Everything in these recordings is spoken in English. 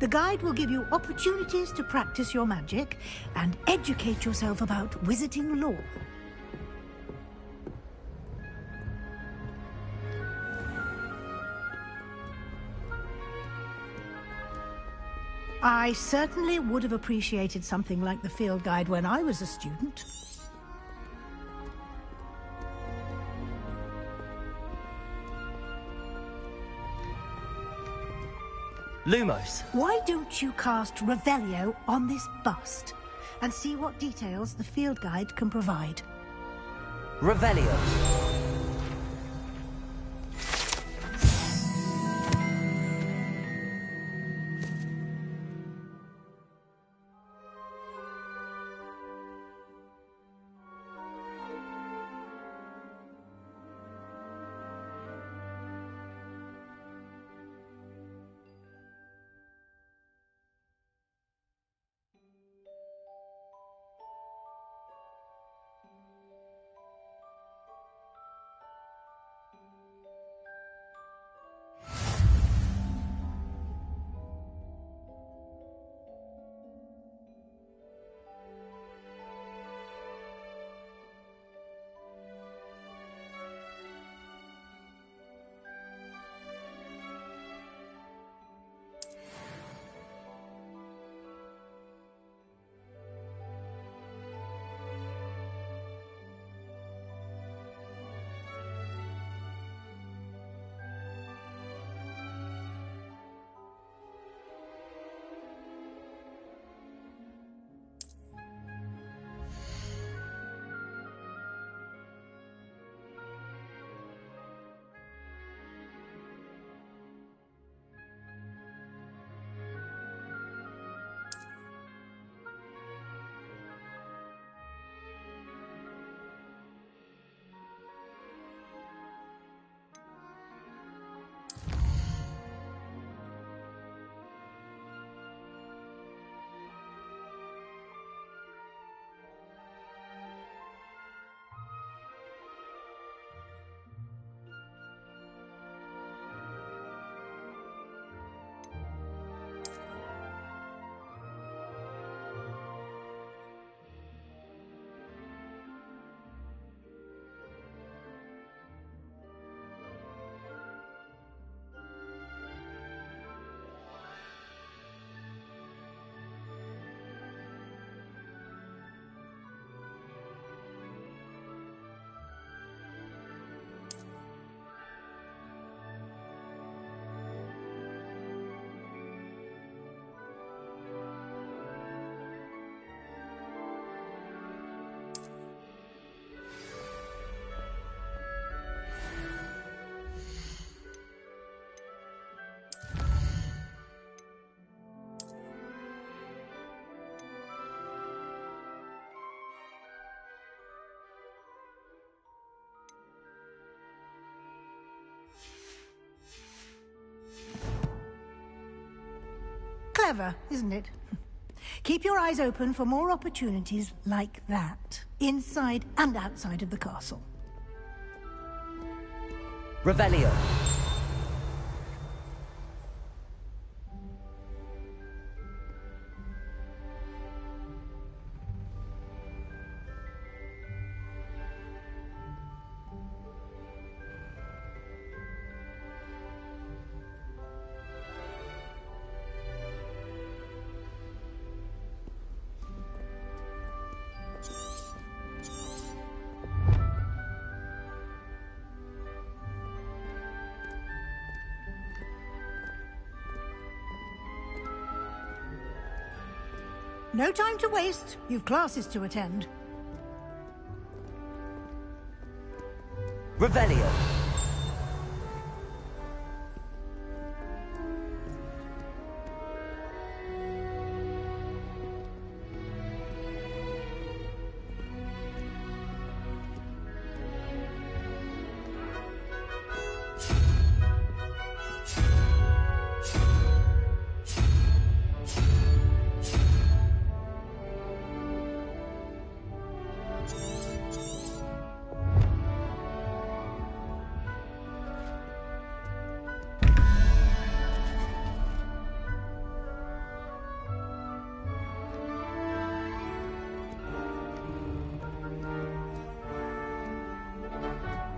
The guide will give you opportunities to practice your magic and educate yourself about wizarding lore. I certainly would have appreciated something like the field guide when I was a student. Lumos. Why don't you cast Revelio on this bust and see what details the field guide can provide? Revelio. Clever, isn't it? Keep your eyes open for more opportunities like that, inside and outside of the castle. Revelio. No time to waste. You've classes to attend. Revelio.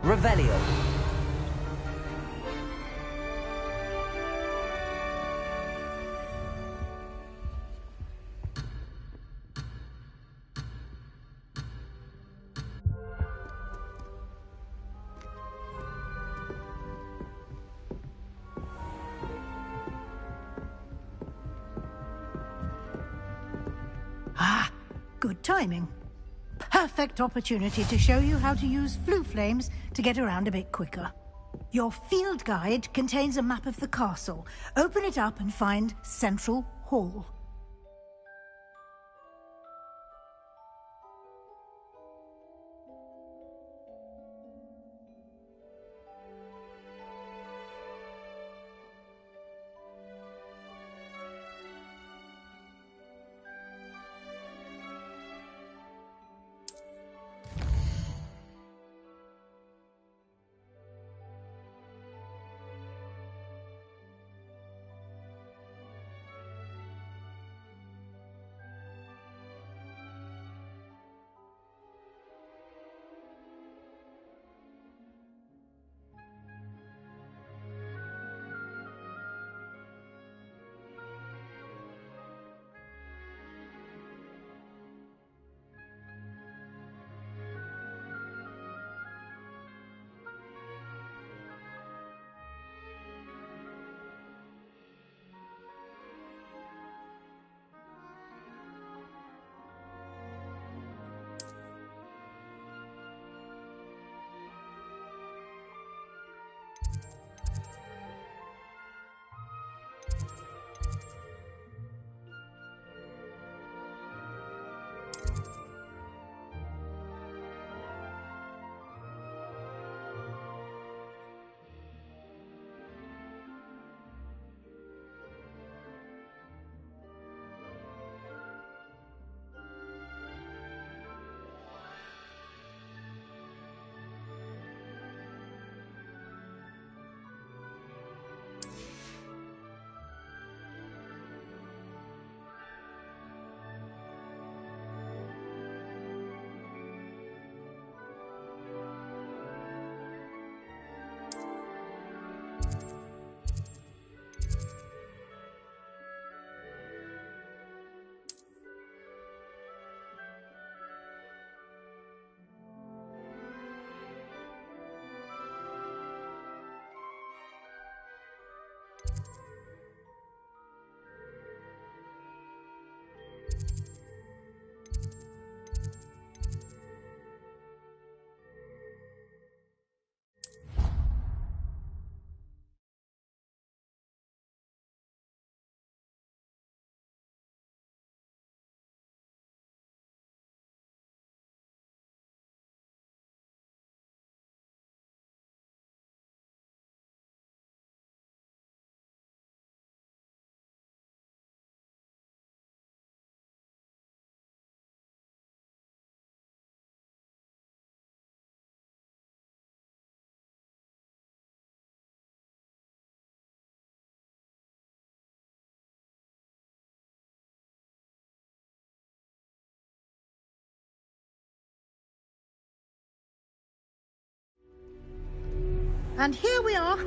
Revelio. Ah, good timing. Perfect opportunity to show you how to use flue flames to get around a bit quicker. Your field guide contains a map of the castle. Open it up and find Central Hall. And here we are.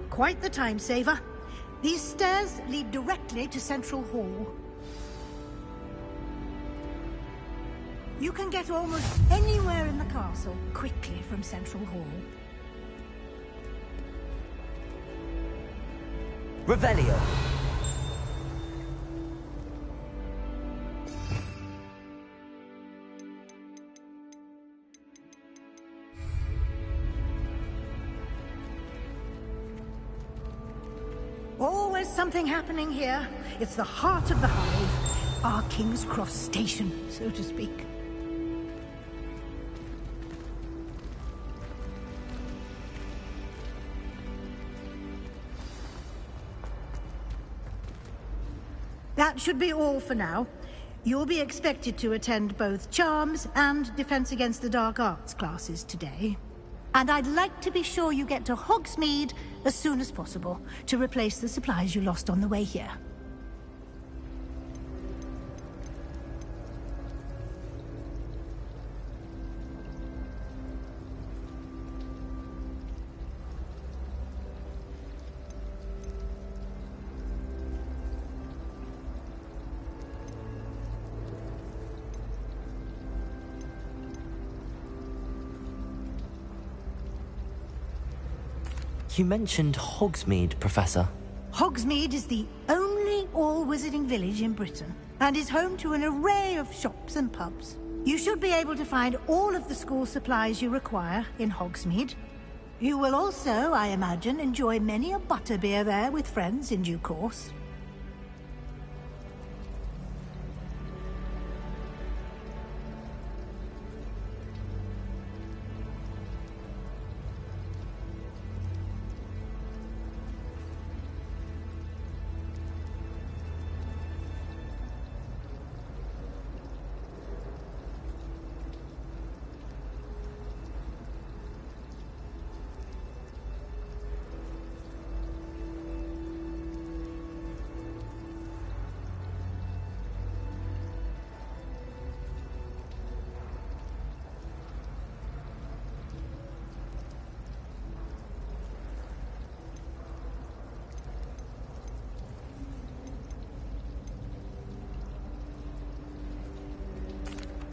Quite the time saver. These stairs lead directly to Central Hall. You can get almost anywhere in the castle quickly from Central Hall. Revelio. Always something happening here. It's the heart of the hive. Our King's Cross station, so to speak. That should be all for now. You'll be expected to attend both Charms and Defense Against the Dark Arts classes today. And I'd like to be sure you get to Hogsmeade as soon as possible to replace the supplies you lost on the way here. You mentioned Hogsmeade, Professor. Hogsmeade is the only all-wizarding village in Britain, and is home to an array of shops and pubs. You should be able to find all of the school supplies you require in Hogsmeade. You will also, I imagine, enjoy many a butterbeer there with friends in due course.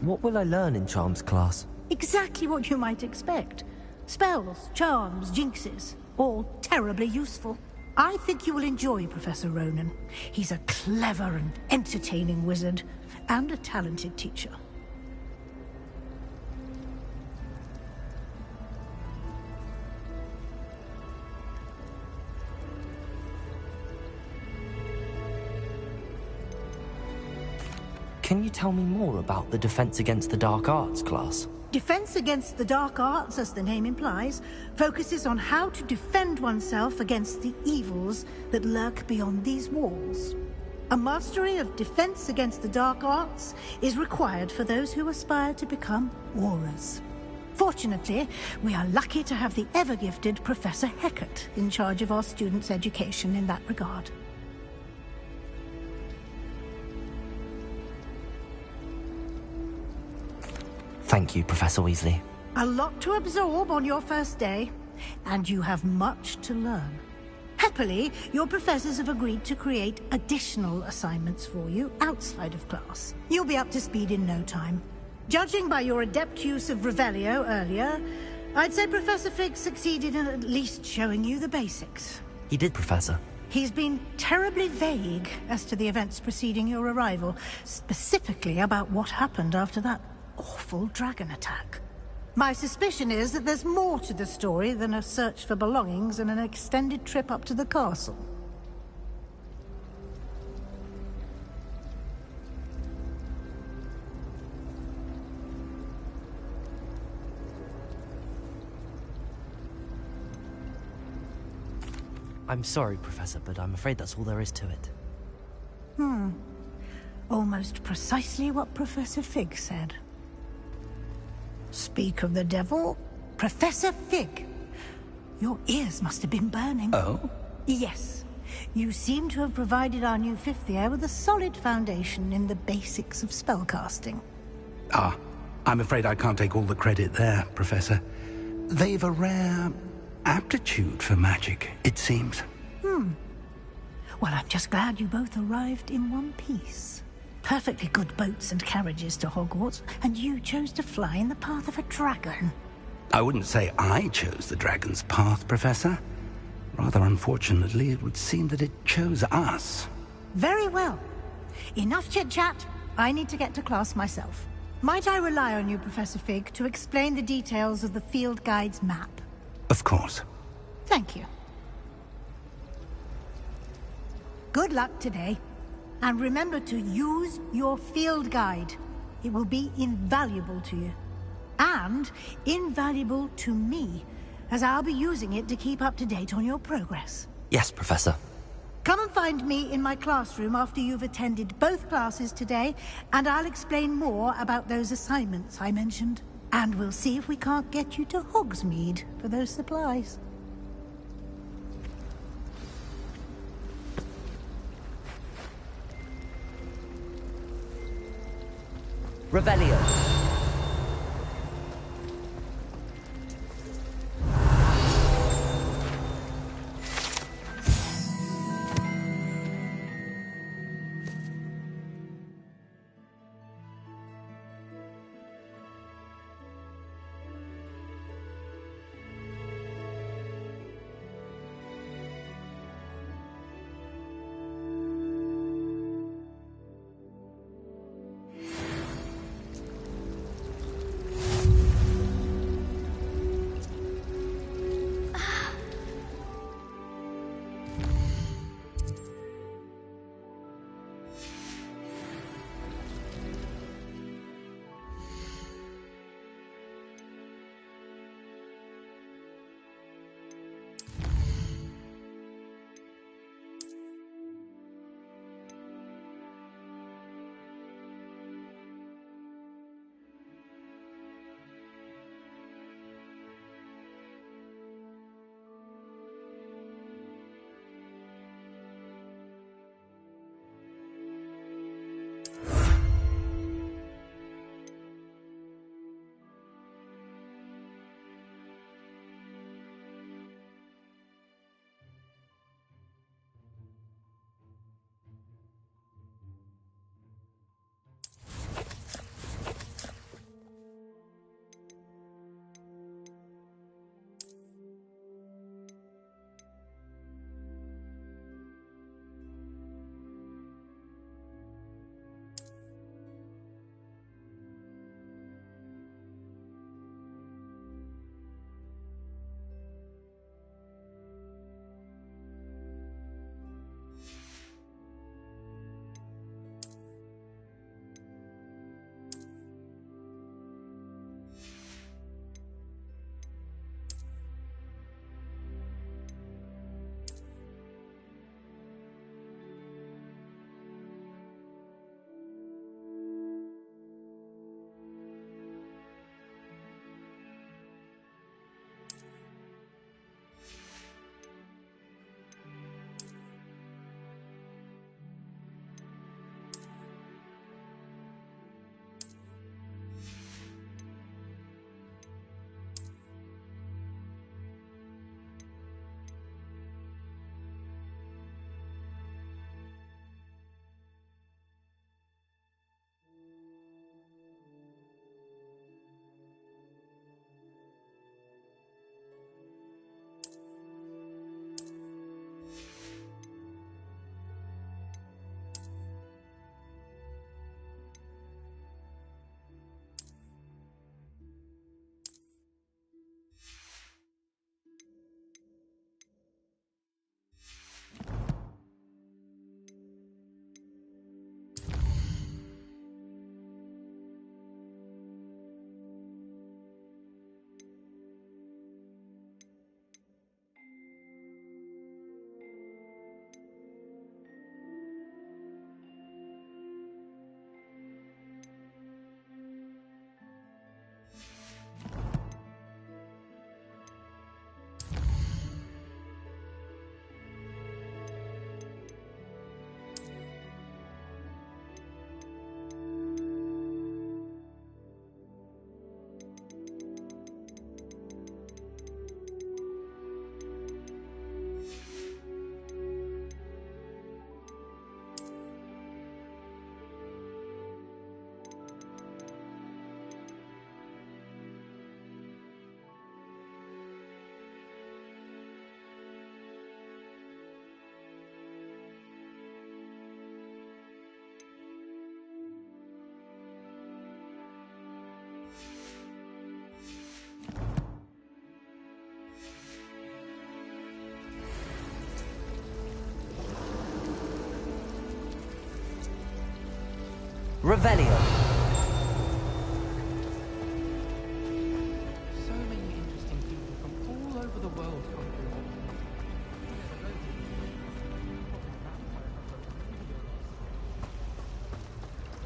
What will I learn in Charms class? Exactly what you might expect. Spells, charms, jinxes, all terribly useful. I think you will enjoy Professor Ronan. He's a clever and entertaining wizard, and a talented teacher. Can you tell me more about the Defense Against the Dark Arts class? Defense Against the Dark Arts, as the name implies, focuses on how to defend oneself against the evils that lurk beyond these walls. A mastery of Defense Against the Dark Arts is required for those who aspire to become Aurors. Fortunately, we are lucky to have the ever-gifted Professor Hecat in charge of our students' education in that regard. Thank you, Professor Weasley. A lot to absorb on your first day, and you have much to learn. Happily, your professors have agreed to create additional assignments for you outside of class. You'll be up to speed in no time. Judging by your adept use of Revelio earlier, I'd say Professor Fig succeeded in at least showing you the basics. He did, Professor. He's been terribly vague as to the events preceding your arrival, specifically about what happened after that awful dragon attack. My suspicion is that there's more to the story than a search for belongings and an extended trip up to the castle. I'm sorry, Professor, but I'm afraid that's all there is to it. Almost precisely what Professor Fig said. Speak of the devil, Professor Fig. Your ears must have been burning. Oh? Yes. You seem to have provided our new fifth year with a solid foundation in the basics of spellcasting. Ah, I'm afraid I can't take all the credit there, Professor. They've a rare aptitude for magic, it seems. Well, I'm just glad you both arrived in one piece. Perfectly good boats and carriages to Hogwarts, and you chose to fly in the path of a dragon. I wouldn't say I chose the dragon's path, Professor. Rather unfortunately, it would seem that it chose us. Very well. Enough chit-chat. I need to get to class myself. Might I rely on you, Professor Fig, to explain the details of the field guide's map? Of course. Thank you. Good luck today. And remember to use your field guide. It will be invaluable to you. And invaluable to me, as I'll be using it to keep up to date on your progress. Yes, Professor. Come and find me in my classroom after you've attended both classes today, and I'll explain more about those assignments I mentioned. And we'll see if we can't get you to Hogsmeade for those supplies. Revelio. Revelio. So many interesting people from all over the world come through.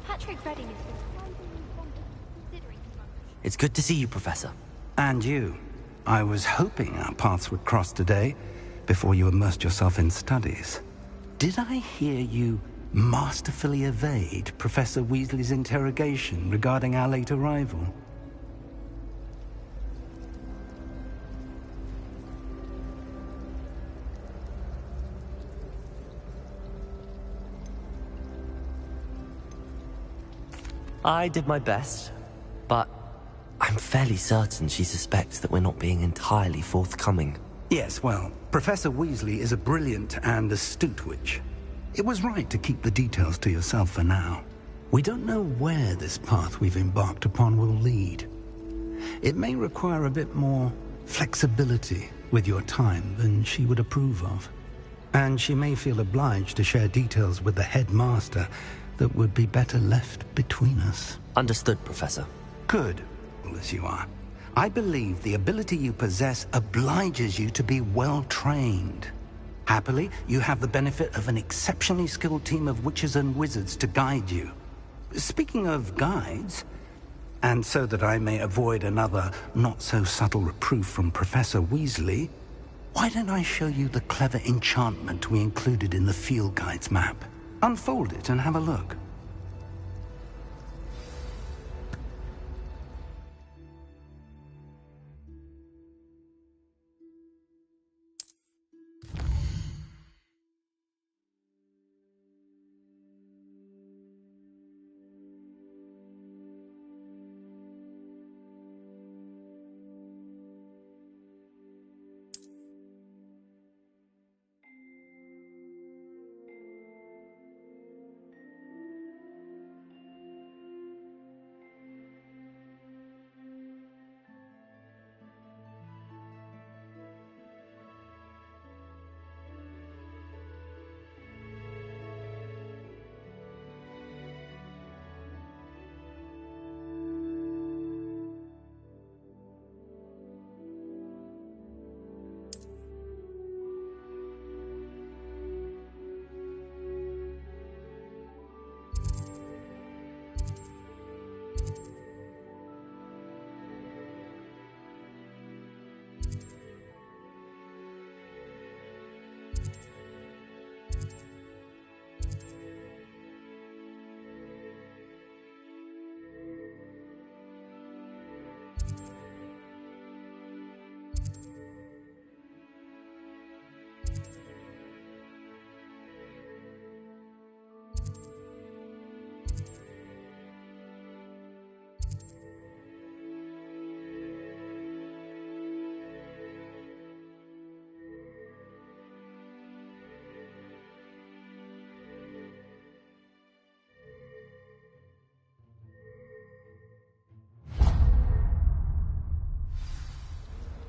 Patrick Redding is surprisingly bonkers considering his much. It's good to see you, Professor. And you. I was hoping our paths would cross today, before you immersed yourself in studies. Did I hear you masterfully evade Professor Weasley's interrogation regarding our late arrival? I did my best, but I'm fairly certain she suspects that we're not being entirely forthcoming. Yes, well, Professor Weasley is a brilliant and astute witch. It was right to keep the details to yourself for now. We don't know where this path we've embarked upon will lead. It may require a bit more flexibility with your time than she would approve of. And she may feel obliged to share details with the headmaster that would be better left between us. Understood, Professor. Good, as you are. I believe the ability you possess obliges you to be well-trained. Happily, you have the benefit of an exceptionally skilled team of witches and wizards to guide you. Speaking of guides, and so that I may avoid another not-so-subtle reproof from Professor Weasley, why don't I show you the clever enchantment we included in the field guide's map? Unfold it and have a look.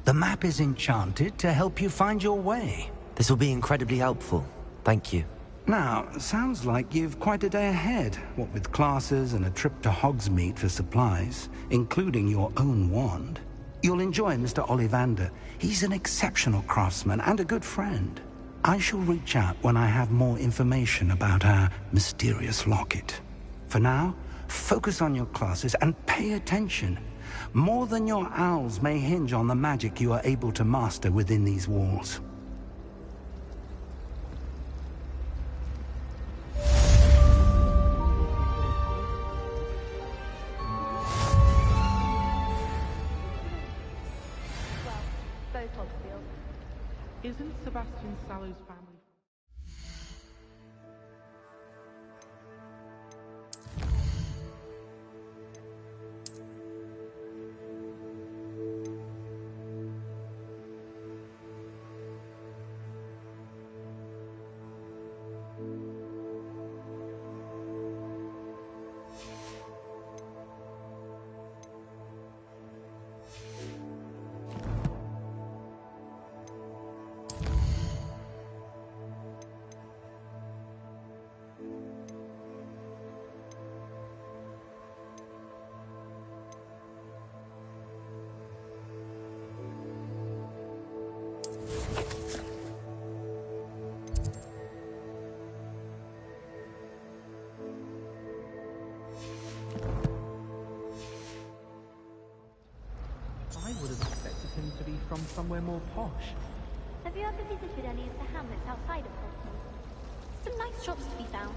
The map is enchanted to help you find your way. This will be incredibly helpful. Thank you. Now, sounds like you've quite a day ahead, what with classes and a trip to Hogsmeade for supplies, including your own wand. You'll enjoy Mr. Ollivander. He's an exceptional craftsman and a good friend. I shall reach out when I have more information about our mysterious locket. For now, focus on your classes and pay attention. More than your owls may hinge on the magic you are able to master within these walls. Both Hogsfield. Isn't Sebastian Sallow's family? I would have expected him to be from somewhere more posh. Have you ever visited any of the hamlets outside of Hogwart? Some nice shops to be found.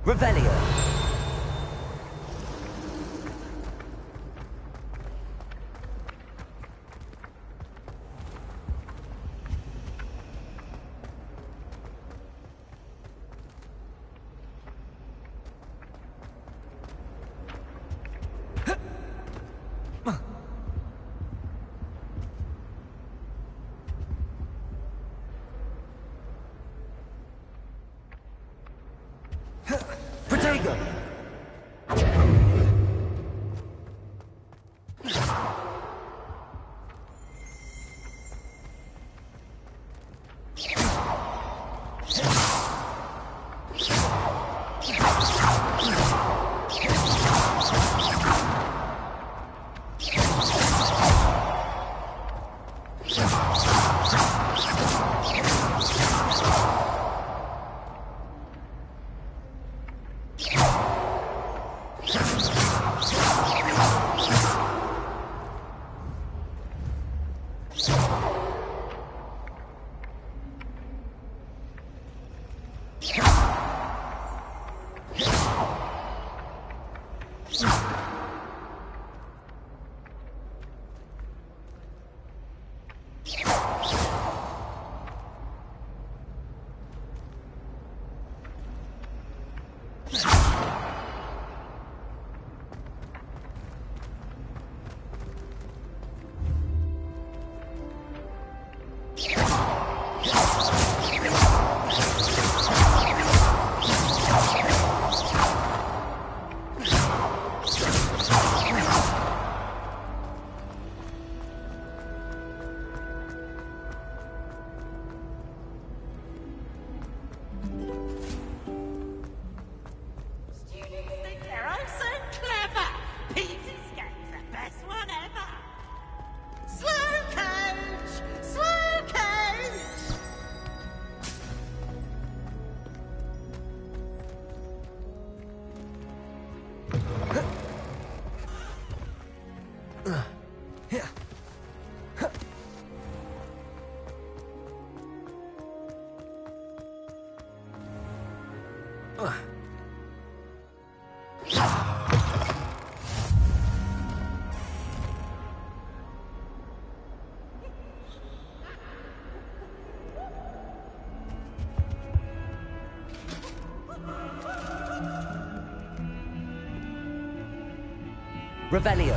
Revelio. Protego! Revelio.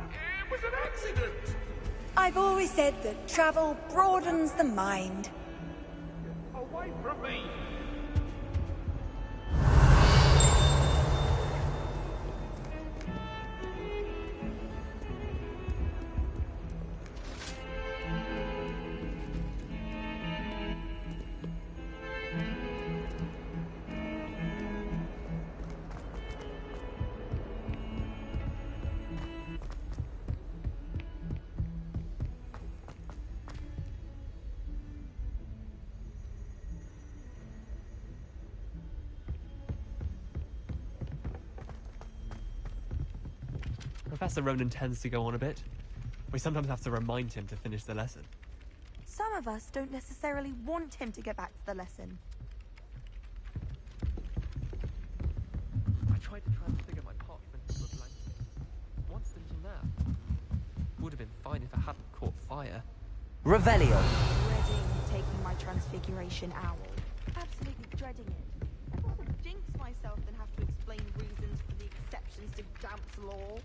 It was an accident! I've always said that travel broadens the mind. Away from me! Professor Ronan tends to go on a bit. We sometimes have to remind him to finish the lesson. Some of us don't necessarily want him to get back to the lesson. I tried to transfigure my parchment into a blanket. What's the little nap? Would have been fine if it hadn't caught fire. Revelio. Dreading taking my transfiguration owl. Absolutely dreading it. I'd rather jinx myself than have to explain reasons for the exceptions to Gamp's law.